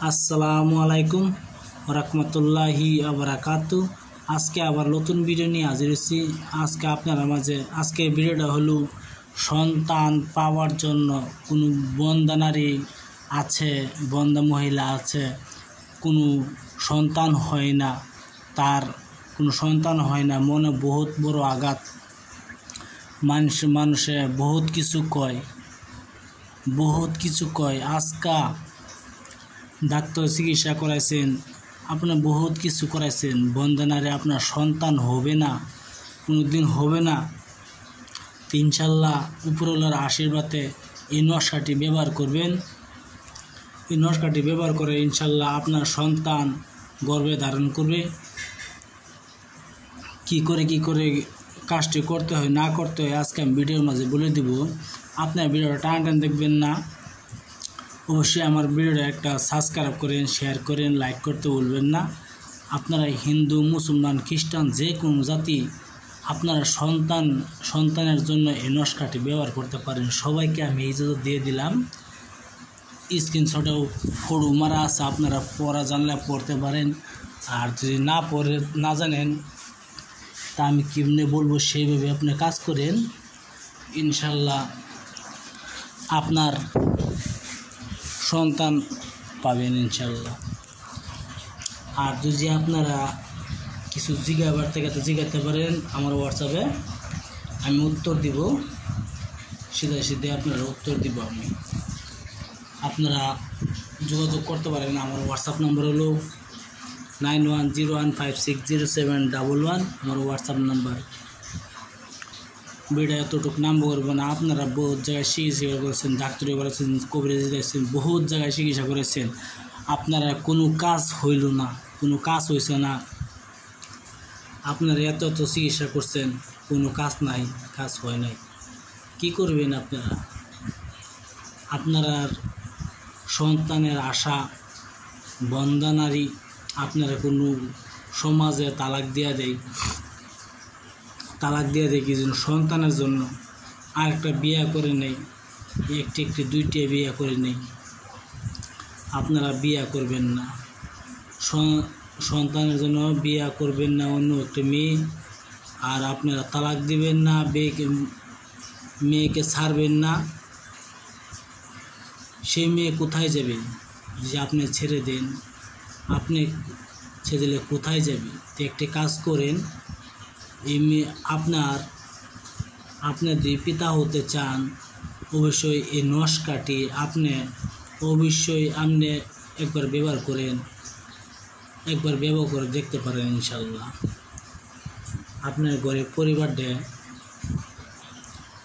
আসসালামু আলাইকুম রাহমাতুল্লাহি ওয়া বারাকাতু। আজকে আবার নতুন ভিডিও নিয়ে হাজির হয়েছি। আজকে আপনারা মাঝে আজকে ভিডিওটা হলো সন্তান পাওয়ার জন্য কোনো বন্ধা নারী আছে, বন্ধা মহিলা আছে, কোনো সন্তান হয় না, তার কোনো সন্তান হয় না, মনে বহুত বড় আঘাত, মানুষে বহুত কিছু কয় আজকা ডাক্তার চিকিৎসা করাইছেন, আপনি বহুত কিছু করাইছেন, বন্ধনারে আপনার সন্তান হবে না, কোনো দিন হবে না। ইনশাল্লাহ উপরওয়ালার আশীর্বাদে এই নকশাটি ব্যবহার করবেন। এই নকশাটি ব্যবহার করে ইনশাল্লাহ আপনার সন্তান গর্ভে ধারণ করবে। কি করে কাজটি করতে হয় না করতে হয় আজকে আমি ভিডিওর মাঝে বলে দিব। আপনার ভিডিওটা টান দেখবেন না। অবশ্যই আমার ভিডিওটা একটা সাবস্ক্রাইব করেন, শেয়ার করেন, লাইক করতে ভুলবেন না। আপনারা হিন্দু, মুসলমান, খ্রিস্টান যে কোনো জাতি আপনারা সন্তানের জন্য এই নকশাটি ব্যবহার করতে পারেন। সবাইকে আমি ইজাজত দিয়ে দিলাম। স্ক্রিনশটেও ফটো মারা আছে, আপনারা পড়া জানলে পড়তে পারেন। আর যদি না জানেন তা আমি কেমনে বলবো সেইভাবে আপনি কাজ করেন, ইনশাল্লাহ আপনার সন্তান পাবেন ইনশাল্লাহ। আর যদি আপনারা কিছু জিজ্ঞাবার থেকে জিজ্ঞাতে পারেন আমার হোয়াটসঅ্যাপে, আমি উত্তর দিব, সিধে আপনারা উত্তর দিব। আপনারা যোগাযোগ করতে পারেন। আমার হোয়াটসঅ্যাপ নাম্বার হলো 9101560711, আমার হোয়াটসঅ্যাপ নাম্বার। ভিডিও এতটুকু নাম করবো না। আপনারা বহুত জায়গায় চিকিৎসা করেছেন, ডাক্তারি করেছেন, কবিরাজি দিয়েছেন, বহুত জায়গায় চিকিৎসা করেছেন, আপনারা কোনো কাজ হইল না, কোনো কাজ হয়েছে না। আপনারা এত চিকিৎসা করছেন, কোনো কাজ নাই, কাজ হয় নাই। কি করবেন আপনারা? আপনারা সন্তানের আশা বন্ধা নারী, আপনারা কোনো সমাজে তালাক দিয়ে দেয় কি জন্য? সন্তানের জন্য। আরেকটা বিয়ে করে নেই, একটি দুইটা বিয়ে করে নেই। আপনারা বিয়ে করবেন না, সন্তানের জন্য বিয়ে করবেন না অন্য একটা মেয়ে। আর আপনারা তালাক দিবেন না, মেয়েকে ছাড়বেন না। সেই মেয়ে কোথায় যাবে? যে আপনি ছেড়ে দেন, আপনি ছেড়ে দিলে কোথায় যাবে? তো একটি কাজ করেন, এই মেয়ে আপনি যদি পিতা হতে চান, অবশ্যই এই নকশাটি আপনি একবার ব্যবহার করে দেখতে পারেন। ইনশাল্লাহ আপনার ঘরে পরিবারটা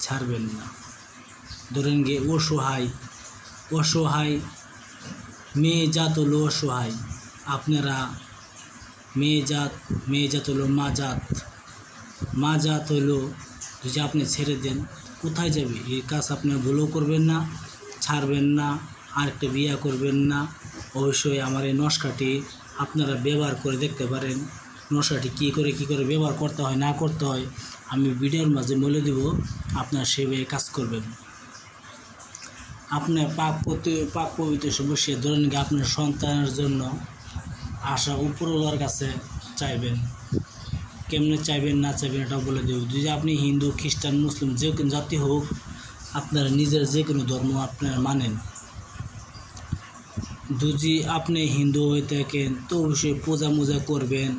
ছাড়বেন না। ধরেন গিয়ে অসহায় মেয়ে জাত হলো অসহায়, আপনারা মেয়ে জাত হলো মা জাত হলো। যদি আপনি ছেড়ে দেন কোথায় যাবে? এই কাজ আপনি ভুলও করবেন না, ছাড়বেন না, আরেকটা বিয়ে করবেন না। অবশ্যই আমার এই নকশাটি আপনারা ব্যবহার করে দেখতে পারেন। নকশাটি কী করে ব্যবহার করতে হয় না করতে হয় আমি ভিডিওর মাঝে বলে দেব, আপনারা সেভাবে কাজ করবেন। আপনার পাক পবিত্র সমস্যা ধরেন আপনার সন্তানের জন্য আশা উপরওয়ালার কাছে চাইবেন। কেমনে চাইবেন না চাইবেন এটাও বলে দেব। যদি আপনি হিন্দু, খ্রিস্টান, মুসলিম যে কোনো জাতি হোক, আপনারা নিজের যে কোনো ধর্ম আপনারা মানেন। যদি আপনি হিন্দু হয়ে থাকেন তো অবশ্যই পূজা করবেন,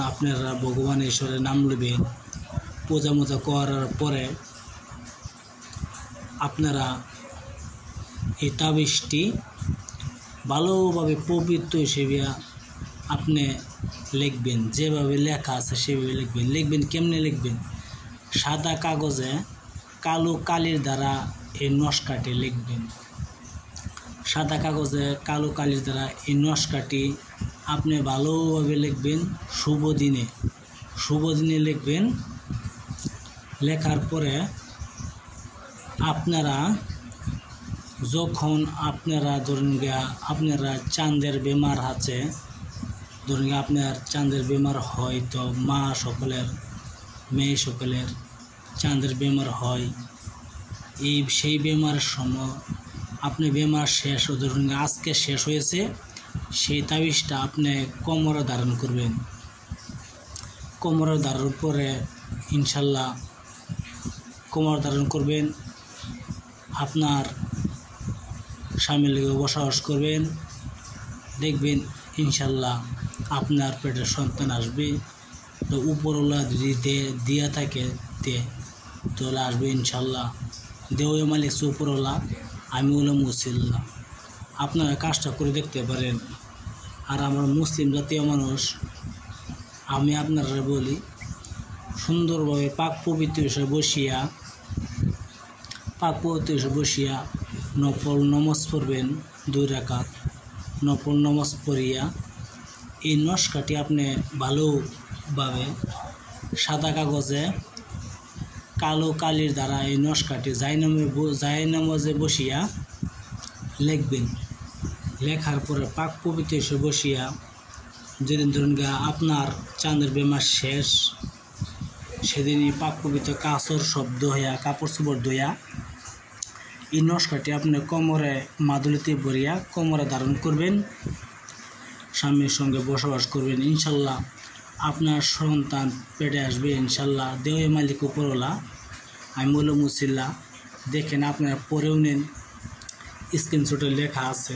আপনারা ভগবান ঈশ্বরের নাম নেবেন। পূজা করার পরে আপনারা এই তাবিজটি ভালোভাবে পবিত্র হিসেবে আপনি লিখবেন, যেভাবে লেখা আছে সেভাবে লিখবেন। কেমনে লিখবেন? সাদা কাগজে কালো কালির দ্বারা এই নকশাটি লিখবেন। সাদা কাগজে কালো কালির দ্বারা এই নকশাটি আপনি ভালোভাবে লিখবেন। শুভ দিনে লিখবেন। লেখার পরে আপনারা যখন ধরেন আপনারা চাঁদের বেমার আছে, ধরেন আপনার চাঁদের বেমার হয়, তো মেয়ে সকলের চাঁদের বেমার হয়। সেই বেমারের সময় আপনি বেমার শেষ ধরুন আজকে শেষ হয়েছে, সেই তাবিজটা আপনি কোমরে ধারণ করবেন। কোমরে ধারণ পরে ইনশাল্লাহ কোমর ধারণ করবেন, আপনার স্বামীর লগে বসবাস করবেন, দেখবেন ইনশাল্লাহ আপনার পেটে সন্তান আসবে। তো উপরওয়ালা যদি দিয়া থাকে তাহলে আসবে ইনশাল্লাহ। দেওয়া মালিক উপরওয়ালা, আমি হলাম মুসিল্লা। আপনারা কাজটা করে দেখতে পারেন। আর আমরা মুসলিম জাতীয় মানুষ, আমি আপনারা বলি সুন্দরভাবে পাক পবিত্র বসিয়া নফল নমাজ পড়বেন 2 রাকাত। নফল নমাজ পড়িয়া এই নস্কাটি আপনি ভালোভাবে সাদা কাগজে কালো কালির দ্বারা এই নস্কাটি জায়নামাজে বসিয়া লিখবেন। লেখার পরে পাক পবিত্র বসিয়া যেদিন ধরুন আপনার চাঁদের বেমার শেষ, সেদিনই পাক পবিত্র কাঁচর শব্দ হইয়া কাপড় চোপড় ধুইয়া এই নস্কাটি আপনি কোমরে মাদুলিতে ভরিয়া কোমরে ধারণ করবেন, স্বামীর সঙ্গে বসবাস করবেন। ইনশাল্লাহ আপনার সন্তান পেটে আসবে ইনশাল্লাহ। দেওয়া মালিক উপরওয়ালা, আমি হলো মুসিল্লা। দেখেন আপনারা পড়েও নেন, স্ক্রিনশটে লেখা আছে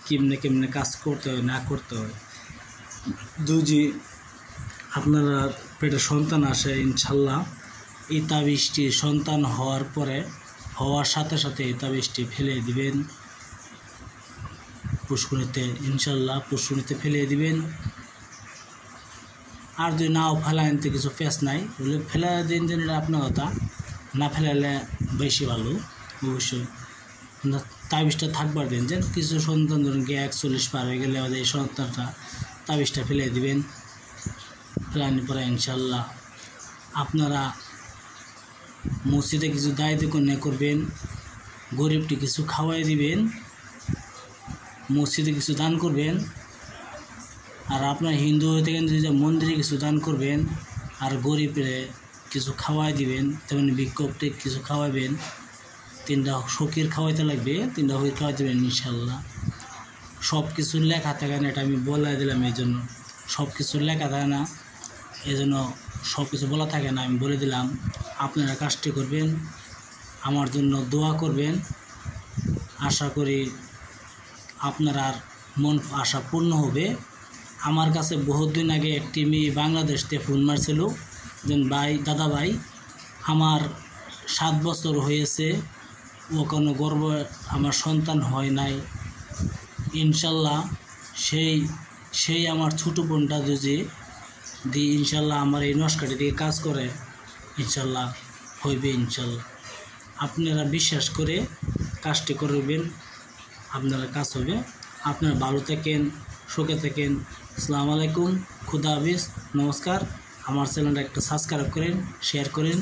কেমনে কাজ করতে হয় না করতে হয়। যদি আপনারা পেটে সন্তান আসে ইনশাল্লাহ এই তাবিজটি সন্তান হওয়ার সাথে সাথে এই তাবিজটি ফেলে দিবেন পুষ্করিতে। ইনশাল্লাহ পুষ্করিতে ফেলে দিবেন। আর যদি নাও ফেলাইন তো কিছু পেস নাই, বলে ফেলা দিন এটা আপনার কথা, না ফেলালে বেশি ভালো। অবশ্যই তাবিজটা থাকবার দিন, যে কিছু সন্তান ধরুন 41 পার হয়ে গেলে এই সন্তানটা তাবিজটা ফেলে দিবেন। ফেলানোর পরে ইনশাল্লাহ আপনারা মসজিদে কিছু দায়িত্ব করবেন, গরিবটি কিছু খাওয়াই দিবেন, মসজিদে কিছু দান করবেন। আর আপনার হিন্দু হয়ে থাকেন যে মন্দিরে কিছু দান করবেন, আর গরিবের কিছু খাওয়াই দিবেন, তেমনি ভিক্ষুককে কিছু খাওয়াবেন। 3টা ফকির খাওয়াইতে লাগবে, 3টা ফকির খাওয়াই দেবেন ইনশাল্লাহ। সব কিছু লেখা থাকে না, এটা আমি বলে দিলাম এই জন্য। সব কিছু লেখা থাকে না, এই জন্য সব কিছু বলা থাকে না, আমি বলে দিলাম। আপনারা কাজটি করবেন, আমার জন্য দোয়া করবেন। আশা করি আপনার আর মন আশা পূর্ণ হবে। আমার কাছে বহুদিন আগে একটি মেয়ে বাংলাদেশ থেকে ফোন মারছিল, যে দাদা ভাই আমার 7 বছর হয়েছে, ও কোনো গর্ব আমার সন্তান হয় নাই। ইনশাল্লাহ সেই আমার ছোটো বোনটা যদি ইনশাল্লাহ আমার এই নস্কাটি দিয়ে কাজ করে ইনশাল্লাহ হইবে। ইনশাল্লাহ আপনারা বিশ্বাস করে কাজটি করবেন, আপনারা কাজ হবে। আপনারা ভালো থাকেন, সুখে থাকেন। আসসালামু আলাইকুম, খুদা হাফেজ, নমস্কার। আমার চ্যানেলটা একটা সাবস্ক্রাইব করেন, শেয়ার করেন,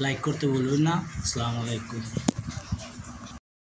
লাইক করতে ভুলবেন না। আসসালামু আলাইকুম।